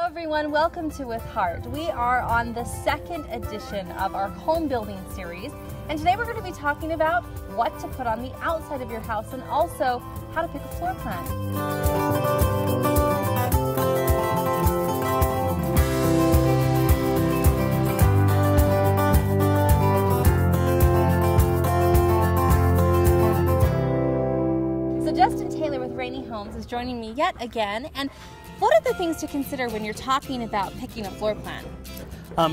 everyone, welcome to With Heart. We are on the second edition of our home building series, and today we're going to be talking about what to put on the outside of your house and also how to pick a floor plan. Is joining me yet again, and what are the things to consider when you're talking about picking a floor plan?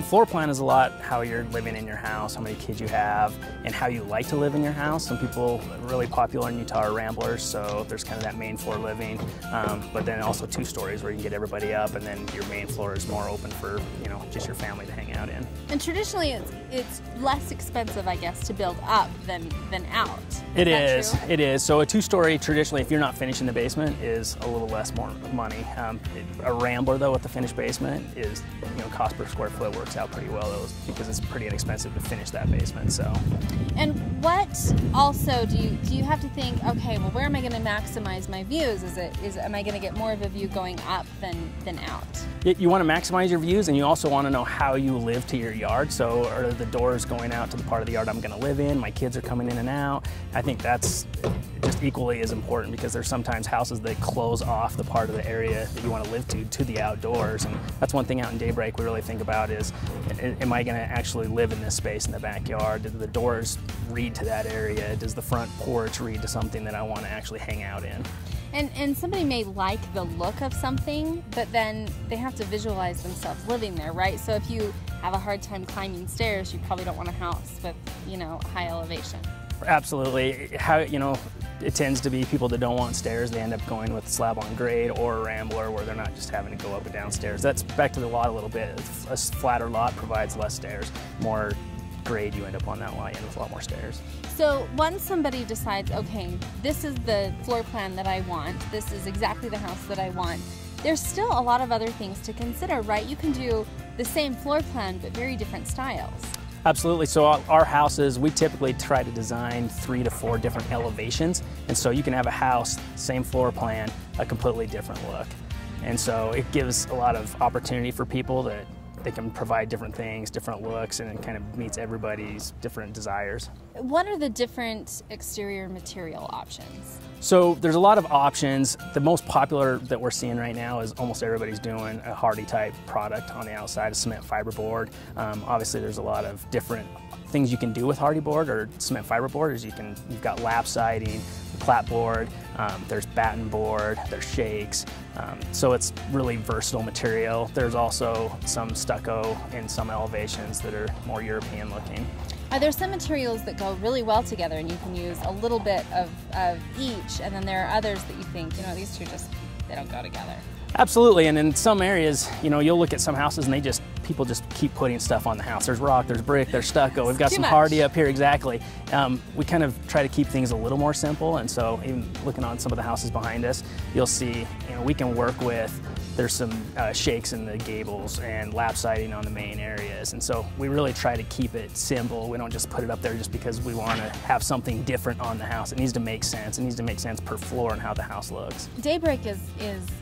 Floor plan is a lot how you're living in your house, how many kids you have, and how you like to live in your house. Some people really popular in Utah are ramblers, so there's kind of that main floor living, but then also 2 stories where you can get everybody up, and then your main floor is more open for, you know, just your family to hang out in. And traditionally it's less expensive, I guess, to build up than out. It is. So a 2-story traditionally, if you're not finishing the basement, is a little less more money. A rambler though with the finished basement is, you know, cost per square foot works out pretty well though, because it's pretty inexpensive to finish that basement. So. And what also do you have to think? Okay, well, where am I going to maximize my views? Am I going to get more of a view going up than out? You want to maximize your views, and you also want to know how you live to your yard. So are the doors going out to the part of the yard I'm going to live in? My kids are coming in and out. I think that's just equally as important, because there's sometimes houses that close off the part of the area that you want to live to the outdoors. And that's one thing out in Daybreak we really think about is, am I going to actually live in this space in the backyard? Do the doors read to that area? Does the front porch read to something that I want to actually hang out in? And somebody may like the look of something, but then they have to visualize themselves living there, right? So if you have a hard time climbing stairs, you probably don't want a house with, you know, high elevation. Absolutely. It tends to be people that don't want stairs. They end up going with slab on grade or a rambler where they're not just having to go up and down stairs. That's back to the lot a little bit. A flatter lot provides less stairs. More grade, you end up on that lot with a lot more stairs. So once somebody decides, okay, this is the floor plan that I want, this is exactly the house that I want, there's still a lot of other things to consider, right? You can do the same floor plan but very different styles. Absolutely. So our houses, we typically try to design 3 to 4 different elevations, and so you can have a house, same floor plan, a completely different look. And so it gives a lot of opportunity for people that they can provide different things, different looks, and it kind of meets everybody's different desires. What are the different exterior material options? So there's a lot of options. The most popular that we're seeing right now is almost everybody's doing a hardy type product on the outside, a cement fiberboard. Obviously there's a lot of different things you can do with hardy board or cement fiberboard. You've got lap siding, clapboard, there's batten board, there's shakes. So it's really versatile material. There's also some stucco in some elevations that are more European looking. Are there some materials that go really well together and you can use a little bit of each, and then there are others that you think, you know, these two they don't go together? Absolutely, and in some areas, you know, you'll look at some houses and people just keep putting stuff on the house. There's rock, there's brick, there's stucco. We've got some hardy up here, exactly. We kind of try to keep things a little more simple, and so even looking on some of the houses behind us, you'll see, you know, we can work with, there's some shakes in the gables and lap siding on the main areas, and so we really try to keep it simple. We don't just put it up there just because we want to have something different on the house. It needs to make sense. It needs to make sense per floor and how the house looks. Daybreak is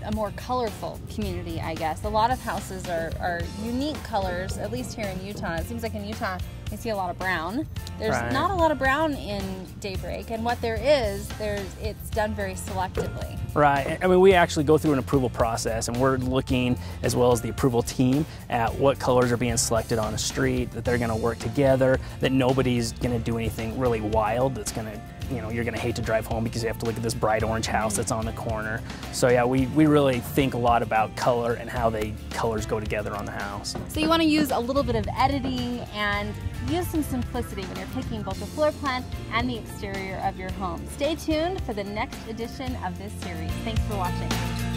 a more colorful community, I guess. A lot of houses are unique colors, at least here in Utah. It seems like in Utah you see a lot of brown. There's not a lot of brown in Daybreak, and what there is, it's done very selectively. Right. I mean, we actually go through an approval process, and we're looking, as well as the approval team, at what colors are being selected on a street, that they're going to work together, that nobody's going to do anything really wild that's going to, you know, you're going to hate to drive home because you have to look at this bright orange house that's on the corner. So yeah, we really think a lot about color and how colors go together on the house. So you want to use a little bit of editing and use some simplicity when you're picking both the floor plan and the exterior of your home. Stay tuned for the next edition of this series. Thanks for watching.